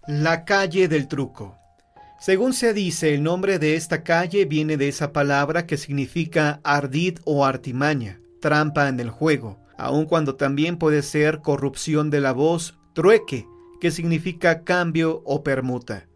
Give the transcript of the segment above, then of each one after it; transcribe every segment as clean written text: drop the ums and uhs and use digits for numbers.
La calle del truco. Según se dice, el nombre de esta calle viene de esa palabra que significa ardid o artimaña, trampa en el juego, aun cuando también puede ser corrupción de la voz, trueque, que significa cambio o permuta.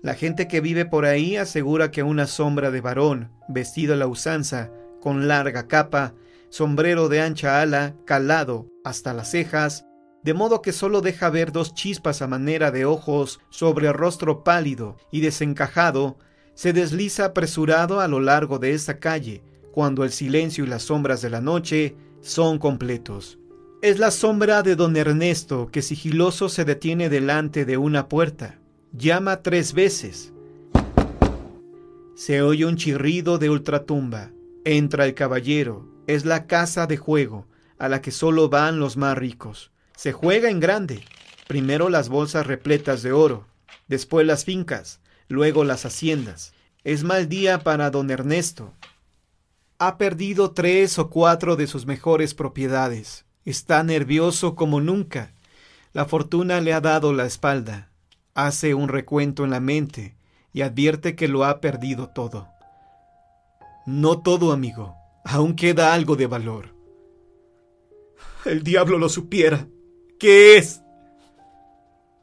La gente que vive por ahí asegura que una sombra de varón, vestido a la usanza, con larga capa, sombrero de ancha ala, calado hasta las cejas, de modo que solo deja ver dos chispas a manera de ojos sobre el rostro pálido y desencajado, se desliza apresurado a lo largo de esta calle, cuando el silencio y las sombras de la noche son completos. Es la sombra de don Ernesto, que sigiloso se detiene delante de una puerta. Llama 3 veces. Se oye un chirrido de ultratumba. Entra el caballero. Es la casa de juego, a la que solo van los más ricos. Se juega en grande. Primero las bolsas repletas de oro, después las fincas, luego las haciendas. Es mal día para don Ernesto. Ha perdido 3 o 4 de sus mejores propiedades. Está nervioso como nunca. La fortuna le ha dado la espalda. Hace un recuento en la mente y advierte que lo ha perdido todo. No todo, amigo. Aún queda algo de valor. El diablo lo supiera. ¿Qué es?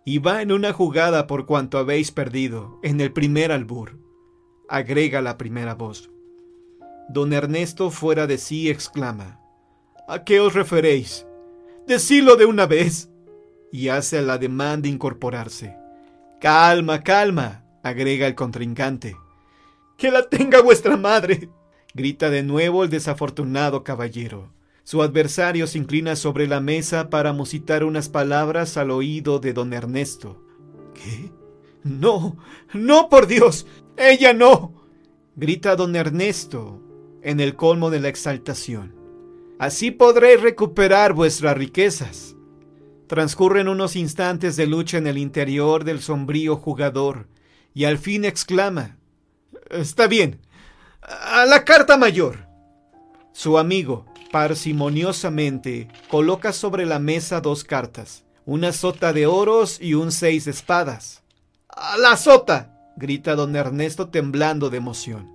Y va en una jugada por cuanto habéis perdido, en el primer albur, agrega la primera voz. Don Ernesto, fuera de sí, exclama: ¿A qué os referéis? ¡Decidlo de una vez! Y hace el ademán de incorporarse. Calma, calma, agrega el contrincante. ¡Que la tenga vuestra madre!, grita de nuevo el desafortunado caballero. Su adversario se inclina sobre la mesa para musitar unas palabras al oído de don Ernesto. ¿Qué? ¡No! ¡No, por Dios! ¡Ella no!, grita don Ernesto, en el colmo de la exaltación. Así podréis recuperar vuestras riquezas. Transcurren unos instantes de lucha en el interior del sombrío jugador, y al fin exclama: «Está bien, a la carta mayor». Su amigo, parsimoniosamente, coloca sobre la mesa 2 cartas, una sota de oros y un 6 de espadas. «¡A la sota!», grita don Ernesto temblando de emoción.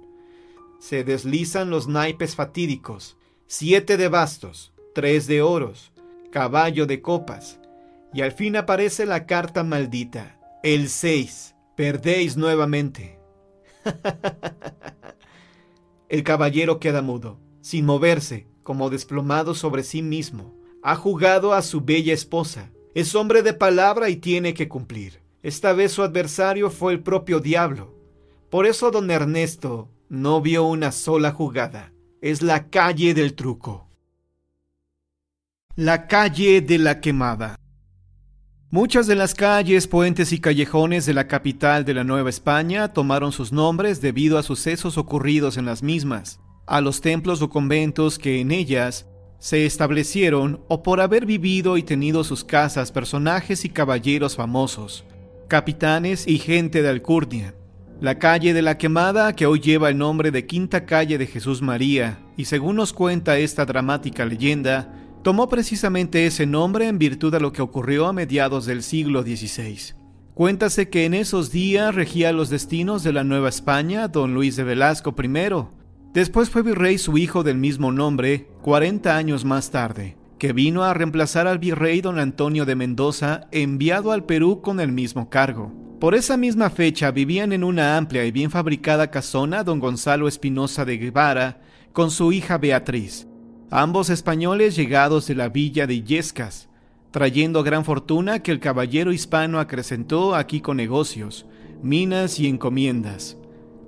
Se deslizan los naipes fatídicos: 7 de bastos, 3 de oros, caballo de copas, y al fin aparece la carta maldita, el 6. Perdéis nuevamente. El caballero queda mudo, sin moverse, como desplomado sobre sí mismo. Ha jugado a su bella esposa. Es hombre de palabra y tiene que cumplir. Esta vez su adversario fue el propio diablo. Por eso don Ernesto no vio una sola jugada. Es la calle del truco. La calle de la quemada. Muchas de las calles, puentes y callejones de la capital de la Nueva España tomaron sus nombres debido a sucesos ocurridos en las mismas, a los templos o conventos que en ellas se establecieron o por haber vivido y tenido sus casas personajes y caballeros famosos, capitanes y gente de alcurnia. La calle de la Quemada, que hoy lleva el nombre de Quinta Calle de Jesús María, y según nos cuenta esta dramática leyenda, tomó precisamente ese nombre en virtud de lo que ocurrió a mediados del siglo XVI. Cuéntase que en esos días regía los destinos de la Nueva España don Luis de Velasco I. Después fue virrey su hijo del mismo nombre, 40 años más tarde, que vino a reemplazar al virrey don Antonio de Mendoza, enviado al Perú con el mismo cargo. Por esa misma fecha vivían en una amplia y bien fabricada casona don Gonzalo Espinosa de Guevara con su hija Beatriz, ambos españoles llegados de la villa de Illescas, trayendo gran fortuna que el caballero hispano acrecentó aquí con negocios, minas y encomiendas.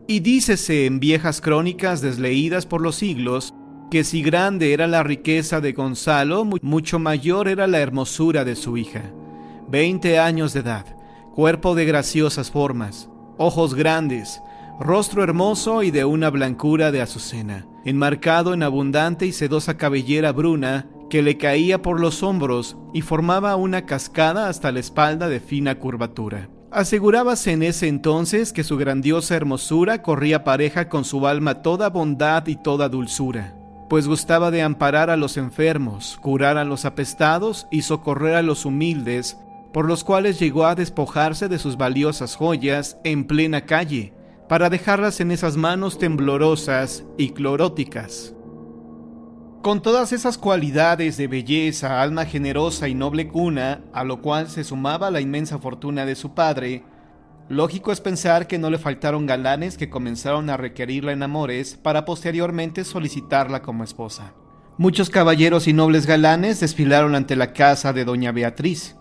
Y dícese en viejas crónicas desleídas por los siglos, que si grande era la riqueza de Gonzalo, mucho mayor era la hermosura de su hija. 20 años de edad, cuerpo de graciosas formas, ojos grandes, rostro hermoso y de una blancura de azucena, enmarcado en abundante y sedosa cabellera bruna que le caía por los hombros y formaba una cascada hasta la espalda de fina curvatura. Asegurábase en ese entonces que su grandiosa hermosura corría pareja con su alma toda bondad y toda dulzura, pues gustaba de amparar a los enfermos, curar a los apestados y socorrer a los humildes, por los cuales llegó a despojarse de sus valiosas joyas en plena calle, para dejarlas en esas manos temblorosas y cloróticas. Con todas esas cualidades de belleza, alma generosa y noble cuna, a lo cual se sumaba la inmensa fortuna de su padre, lógico es pensar que no le faltaron galanes que comenzaron a requerirla en amores para posteriormente solicitarla como esposa. Muchos caballeros y nobles galanes desfilaron ante la casa de doña Beatriz,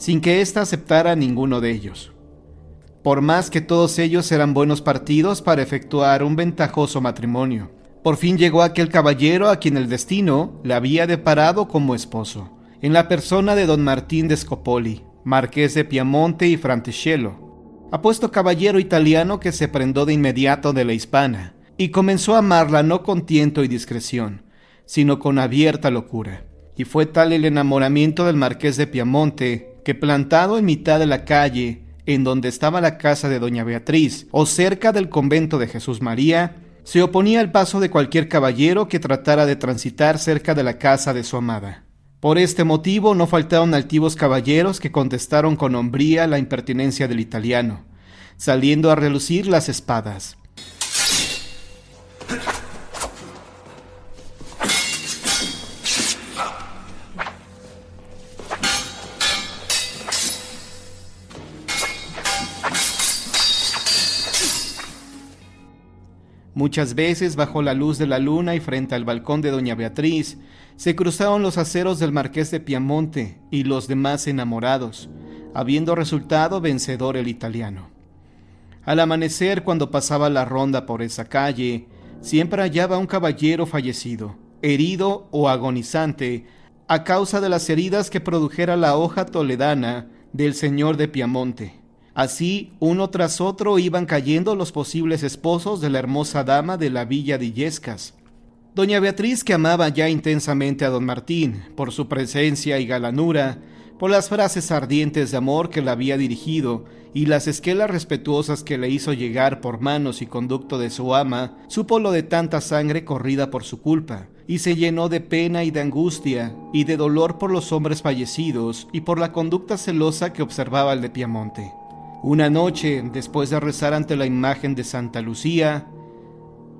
sin que ésta aceptara a ninguno de ellos. Por más que todos ellos eran buenos partidos para efectuar un ventajoso matrimonio, por fin llegó aquel caballero a quien el destino le había deparado como esposo, en la persona de don Martín de Scopoli, marqués de Piamonte y Francescello, apuesto caballero italiano que se prendó de inmediato de la hispana, y comenzó a amarla no con tiento y discreción, sino con abierta locura. Y fue tal el enamoramiento del marqués de Piamonte, que plantado en mitad de la calle, en donde estaba la casa de doña Beatriz, o cerca del convento de Jesús María, se oponía al paso de cualquier caballero que tratara de transitar cerca de la casa de su amada. Por este motivo no faltaron altivos caballeros que contestaron con hombría la impertinencia del italiano, saliendo a relucir las espadas. Muchas veces, bajo la luz de la luna y frente al balcón de doña Beatriz, se cruzaron los aceros del marqués de Piamonte y los demás enamorados, habiendo resultado vencedor el italiano. Al amanecer, cuando pasaba la ronda por esa calle, siempre hallaba un caballero fallecido, herido o agonizante, a causa de las heridas que produjera la hoja toledana del señor de Piamonte. Así, uno tras otro iban cayendo los posibles esposos de la hermosa dama de la villa de Illescas. Doña Beatriz, que amaba ya intensamente a don Martín, por su presencia y galanura, por las frases ardientes de amor que le había dirigido y las esquelas respetuosas que le hizo llegar por manos y conducto de su ama, supo lo de tanta sangre corrida por su culpa, y se llenó de pena y de angustia, y de dolor por los hombres fallecidos, y por la conducta celosa que observaba el de Piamonte. Una noche, después de rezar ante la imagen de Santa Lucía,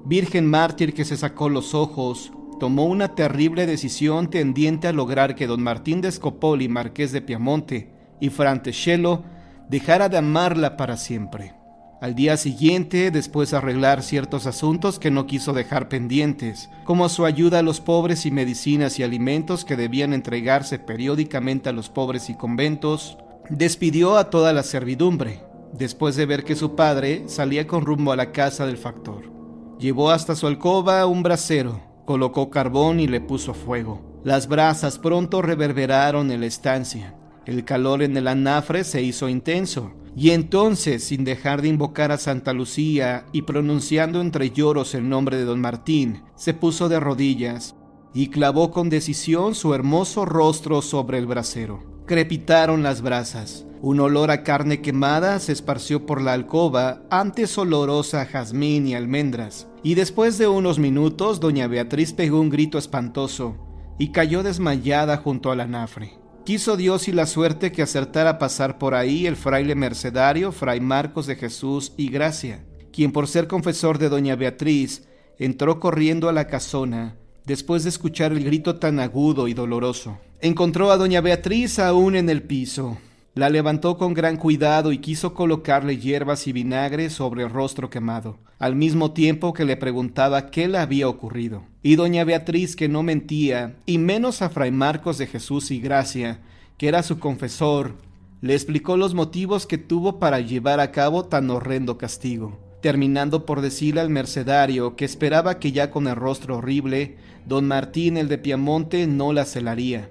virgen mártir que se sacó los ojos, tomó una terrible decisión tendiente a lograr que don Martín de Scopoli, marqués de Piamonte, y Francescello dejara de amarla para siempre. Al día siguiente, después de arreglar ciertos asuntos que no quiso dejar pendientes, como su ayuda a los pobres y medicinas y alimentos que debían entregarse periódicamente a los pobres y conventos, despidió a toda la servidumbre, después de ver que su padre salía con rumbo a la casa del factor. Llevó hasta su alcoba un brasero, colocó carbón y le puso fuego. Las brasas pronto reverberaron en la estancia. El calor en el anafre se hizo intenso, y entonces, sin dejar de invocar a Santa Lucía y pronunciando entre lloros el nombre de don Martín, se puso de rodillas y clavó con decisión su hermoso rostro sobre el brasero. Crepitaron las brasas. Un olor a carne quemada se esparció por la alcoba, antes olorosa a jazmín y almendras, y después de unos minutos doña Beatriz pegó un grito espantoso y cayó desmayada junto al anafre. Quiso Dios y la suerte que acertara a pasar por ahí el fraile mercedario fray Marcos de Jesús y Gracia, quien por ser confesor de doña Beatriz entró corriendo a la casona después de escuchar el grito tan agudo y doloroso. Encontró a doña Beatriz aún en el piso. La levantó con gran cuidado y quiso colocarle hierbas y vinagre sobre el rostro quemado, al mismo tiempo que le preguntaba qué le había ocurrido. Y doña Beatriz, que no mentía, y menos a fray Marcos de Jesús y Gracia, que era su confesor, le explicó los motivos que tuvo para llevar a cabo tan horrendo castigo, terminando por decirle al mercedario que esperaba que ya con el rostro horrible, don Martín el de Piamonte no la celaría.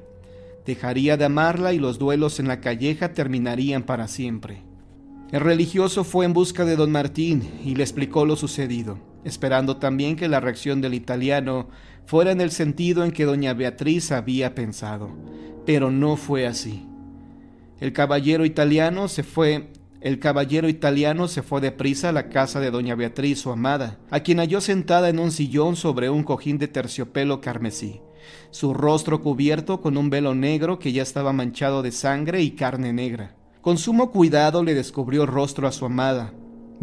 Dejaría de amarla y los duelos en la calleja terminarían para siempre. El religioso fue en busca de don Martín y le explicó lo sucedido, esperando también que la reacción del italiano fuera en el sentido en que doña Beatriz había pensado, pero no fue así. El caballero italiano se fue deprisa a la casa de doña Beatriz, su amada, a quien halló sentada en un sillón sobre un cojín de terciopelo carmesí, su rostro cubierto con un velo negro que ya estaba manchado de sangre y carne negra. Con sumo cuidado le descubrió el rostro a su amada,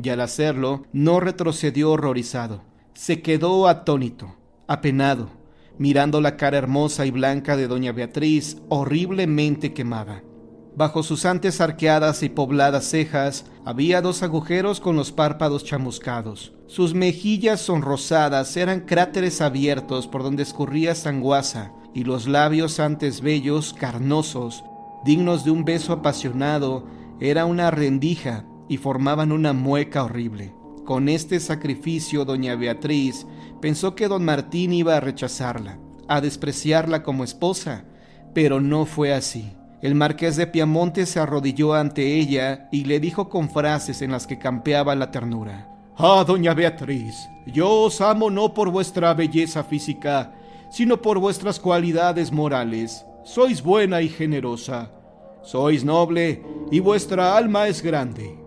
y al hacerlo no retrocedió horrorizado. Se quedó atónito, apenado, mirando la cara hermosa y blanca de doña Beatriz, horriblemente quemada. Bajo sus antes arqueadas y pobladas cejas había 2 agujeros con los párpados chamuscados. Sus mejillas sonrosadas eran cráteres abiertos por donde escurría sanguaza, y los labios antes bellos, carnosos, dignos de un beso apasionado, era una rendija y formaban una mueca horrible. Con este sacrificio doña Beatriz pensó que don Martín iba a rechazarla, a despreciarla como esposa, pero no fue así. El marqués de Piamonte se arrodilló ante ella y le dijo con frases en las que campeaba la ternura: «Ah, doña Beatriz, yo os amo no por vuestra belleza física, sino por vuestras cualidades morales. Sois buena y generosa, sois noble y vuestra alma es grande».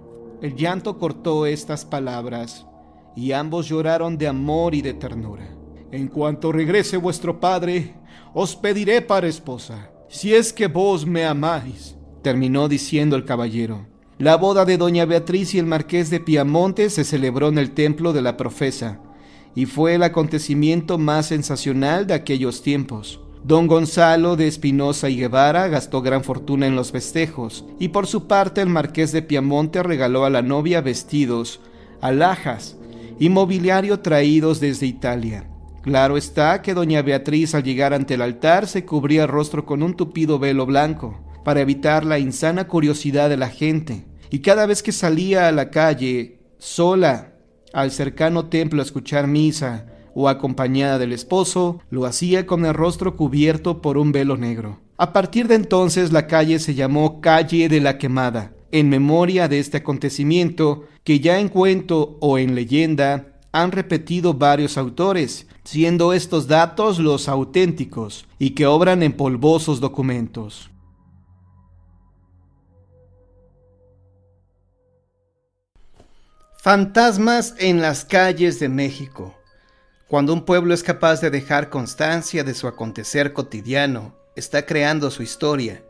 El llanto cortó estas palabras y ambos lloraron de amor y de ternura. «En cuanto regrese vuestro padre, os pediré para esposa, si es que vos me amáis», terminó diciendo el caballero. La boda de doña Beatriz y el marqués de Piamonte se celebró en el templo de la Profesa, y fue el acontecimiento más sensacional de aquellos tiempos. Don Gonzalo de Espinosa y Guevara gastó gran fortuna en los festejos, y por su parte el marqués de Piamonte regaló a la novia vestidos, alhajas y mobiliario traídos desde Italia. Claro está que doña Beatriz al llegar ante el altar se cubría el rostro con un tupido velo blanco, para evitar la insana curiosidad de la gente, y cada vez que salía a la calle, sola, al cercano templo a escuchar misa, o acompañada del esposo, lo hacía con el rostro cubierto por un velo negro. A partir de entonces la calle se llamó Calle de la Quemada, en memoria de este acontecimiento que ya en cuento o en leyenda han repetido varios autores, siendo estos datos los auténticos y que obran en polvosos documentos. Fantasmas en las calles de México. Cuando un pueblo es capaz de dejar constancia de su acontecer cotidiano, está creando su historia,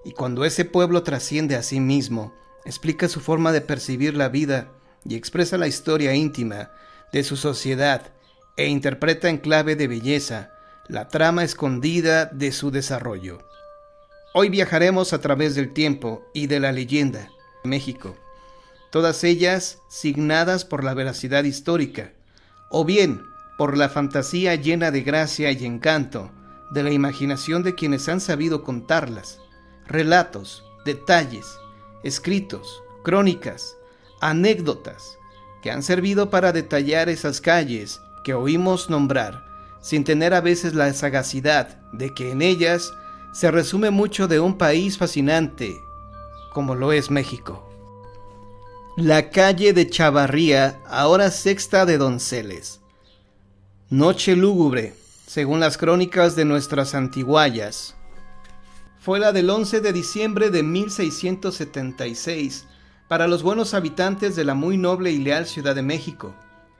y cuando ese pueblo trasciende a sí mismo, explica su forma de percibir la vida y expresa la historia íntima de su sociedad e interpreta en clave de belleza la trama escondida de su desarrollo. Hoy viajaremos a través del tiempo y de la leyenda de México, todas ellas signadas por la veracidad histórica, o bien por la fantasía llena de gracia y encanto de la imaginación de quienes han sabido contarlas, relatos, detalles, escritos, crónicas, anécdotas, que han servido para detallar esas calles que oímos nombrar, sin tener a veces la sagacidad de que en ellas se resume mucho de un país fascinante, como lo es México. La calle de Chavarría, ahora Sexta de Donceles. Noche lúgubre, según las crónicas de nuestras antiguallas. Fue la del 11 de diciembre de 1676 para los buenos habitantes de la muy noble y leal Ciudad de México,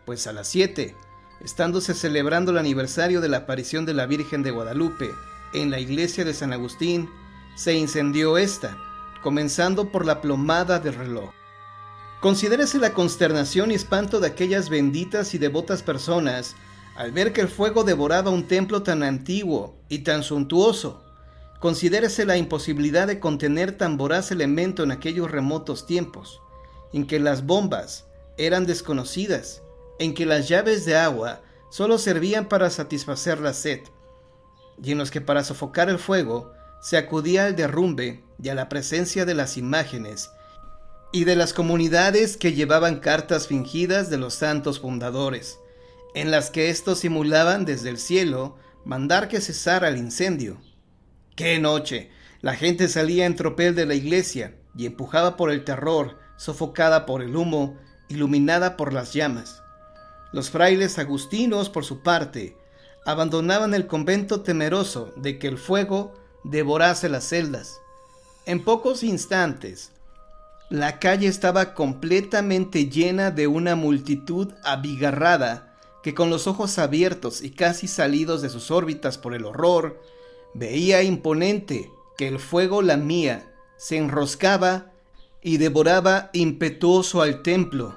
pues a las 7, estándose celebrando el aniversario de la aparición de la Virgen de Guadalupe en la iglesia de San Agustín, se incendió esta, comenzando por la plomada del reloj. Considérese la consternación y espanto de aquellas benditas y devotas personas al ver que el fuego devoraba un templo tan antiguo y tan suntuoso. Considérese la imposibilidad de contener tan voraz elemento en aquellos remotos tiempos, en que las bombas eran desconocidas, en que las llaves de agua solo servían para satisfacer la sed, y en los que para sofocar el fuego se acudía al derrumbe y a la presencia de las imágenes y de las comunidades que llevaban cartas fingidas de los santos fundadores, en las que éstos simulaban desde el cielo mandar que cesara el incendio. ¡Qué noche! La gente salía en tropel de la iglesia y empujada por el terror, sofocada por el humo, iluminada por las llamas. Los frailes agustinos, por su parte, abandonaban el convento temeroso de que el fuego devorase las celdas. En pocos instantes, la calle estaba completamente llena de una multitud abigarrada que con los ojos abiertos y casi salidos de sus órbitas por el horror, veía imponente que el fuego lamía, se enroscaba y devoraba impetuoso al templo.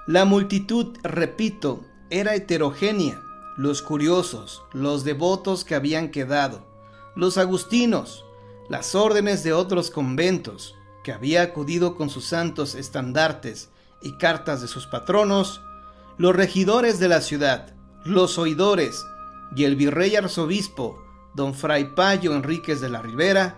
La multitud, repito, era heterogénea, los curiosos, los devotos que habían quedado, los agustinos, las órdenes de otros conventos, que había acudido con sus santos estandartes y cartas de sus patronos, los regidores de la ciudad, los oidores y el virrey arzobispo, don Fray Payo Enríquez de la Ribera,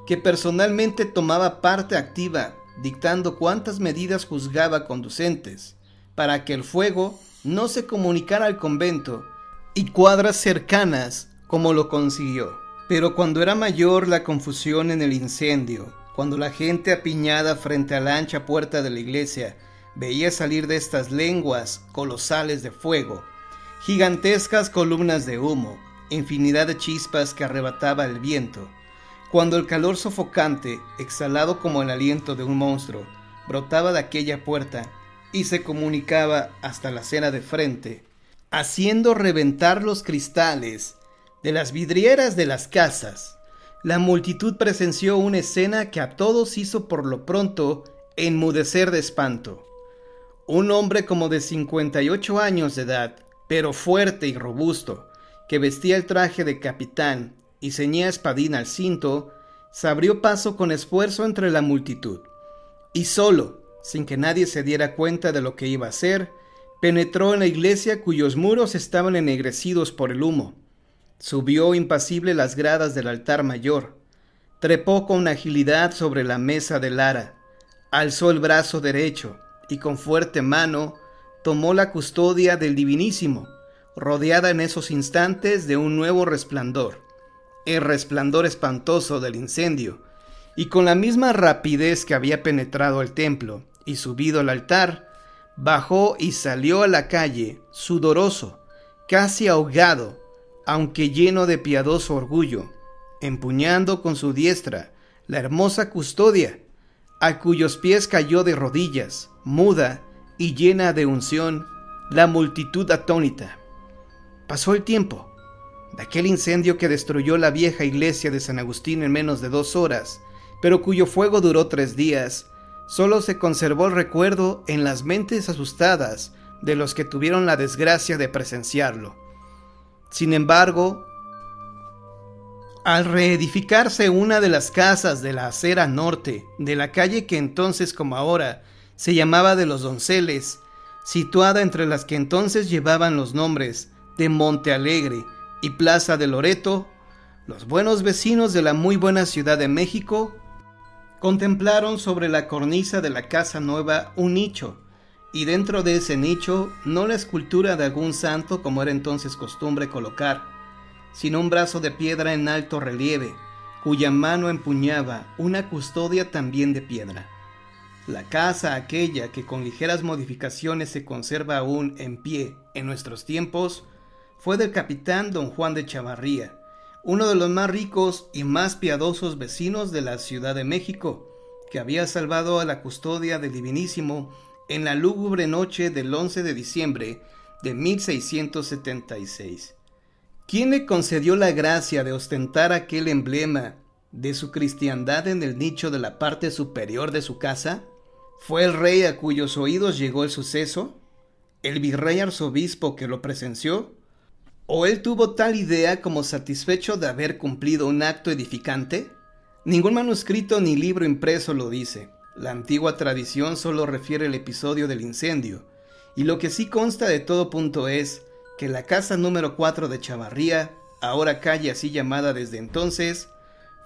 que personalmente tomaba parte activa, dictando cuantas medidas juzgaba conducentes, para que el fuego no se comunicara al convento y cuadras cercanas, como lo consiguió. Pero cuando era mayor la confusión en el incendio, cuando la gente apiñada frente a la ancha puerta de la iglesia veía salir de estas lenguas colosales de fuego, gigantescas columnas de humo, infinidad de chispas que arrebataba el viento, cuando el calor sofocante, exhalado como el aliento de un monstruo, brotaba de aquella puerta y se comunicaba hasta la acera de frente, haciendo reventar los cristales de las vidrieras de las casas, la multitud presenció una escena que a todos hizo por lo pronto enmudecer de espanto. Un hombre como de 58 años de edad, pero fuerte y robusto, que vestía el traje de capitán y ceñía espadín al cinto, se abrió paso con esfuerzo entre la multitud, y solo, sin que nadie se diera cuenta de lo que iba a hacer, penetró en la iglesia cuyos muros estaban ennegrecidos por el humo. Subió impasible las gradas del altar mayor, trepó con agilidad sobre la mesa del ara, alzó el brazo derecho y con fuerte mano tomó la custodia del Divinísimo, rodeada en esos instantes de un nuevo resplandor, el resplandor espantoso del incendio, y con la misma rapidez que había penetrado el templo y subido al altar, bajó y salió a la calle, sudoroso, casi ahogado, aunque lleno de piadoso orgullo, empuñando con su diestra la hermosa custodia, a cuyos pies cayó de rodillas, muda y llena de unción, la multitud atónita. Pasó el tiempo. De aquel incendio que destruyó la vieja iglesia de San Agustín en menos de 2 horas, pero cuyo fuego duró 3 días, solo se conservó el recuerdo en las mentes asustadas de los que tuvieron la desgracia de presenciarlo. Sin embargo, al reedificarse una de las casas de la acera norte de la calle que entonces como ahora se llamaba de los Donceles, situada entre las que entonces llevaban los nombres de Monte Alegre y Plaza de Loreto, los buenos vecinos de la muy buena Ciudad de México contemplaron sobre la cornisa de la casa nueva un nicho, y dentro de ese nicho no la escultura de algún santo como era entonces costumbre colocar, sino un brazo de piedra en alto relieve, cuya mano empuñaba una custodia también de piedra. La casa aquella que con ligeras modificaciones se conserva aún en pie en nuestros tiempos, fue del capitán don Juan de Chavarría, uno de los más ricos y más piadosos vecinos de la Ciudad de México, que había salvado a la custodia del Divinísimo en la lúgubre noche del 11 de diciembre de 1676. ¿Quién le concedió la gracia de ostentar aquel emblema de su cristiandad en el nicho de la parte superior de su casa? ¿Fue el rey a cuyos oídos llegó el suceso? ¿El virrey arzobispo que lo presenció? ¿O él tuvo tal idea como satisfecho de haber cumplido un acto edificante? Ningún manuscrito ni libro impreso lo dice. La antigua tradición solo refiere el episodio del incendio, y lo que sí consta de todo punto es que la casa número 4 de Chavarría, ahora calle así llamada desde entonces,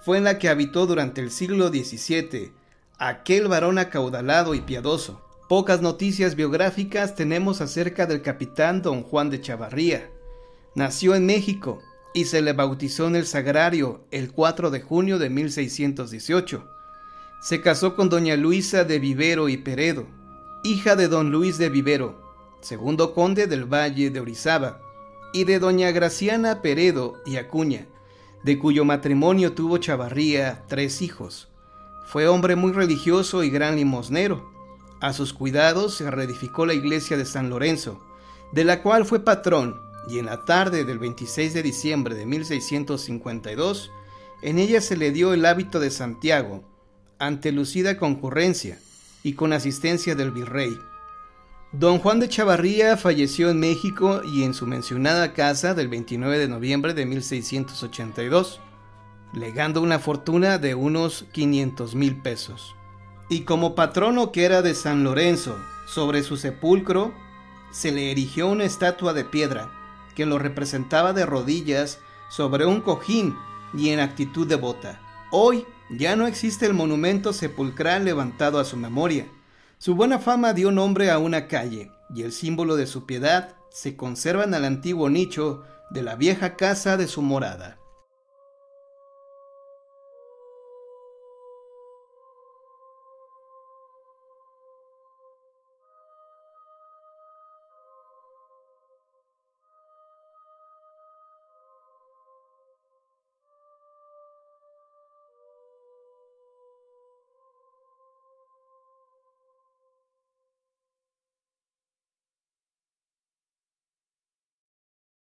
fue en la que habitó durante el siglo XVII aquel varón acaudalado y piadoso. Pocas noticias biográficas tenemos acerca del capitán don Juan de Chavarría. Nació en México y se le bautizó en el Sagrario el 4 de junio de 1618. Se casó con doña Luisa de Vivero y Peredo, hija de don Luis de Vivero, segundo conde del Valle de Orizaba, y de doña Graciana Peredo y Acuña, de cuyo matrimonio tuvo Chavarría 3 hijos. Fue hombre muy religioso y gran limosnero. A sus cuidados se reedificó la iglesia de San Lorenzo, de la cual fue patrón, y en la tarde del 26 de diciembre de 1652, en ella se le dio el hábito de Santiago, ante lucida concurrencia y con asistencia del virrey. Don Juan de Chavarría falleció en México y en su mencionada casa del 29 de noviembre de 1682, legando una fortuna de unos 500,000 pesos. Y como patrono que era de San Lorenzo, sobre su sepulcro se le erigió una estatua de piedra que lo representaba de rodillas sobre un cojín y en actitud devota. Hoy ya no existe el monumento sepulcral levantado a su memoria. Su buena fama dio nombre a una calle y el símbolo de su piedad se conserva en el antiguo nicho de la vieja casa de su morada.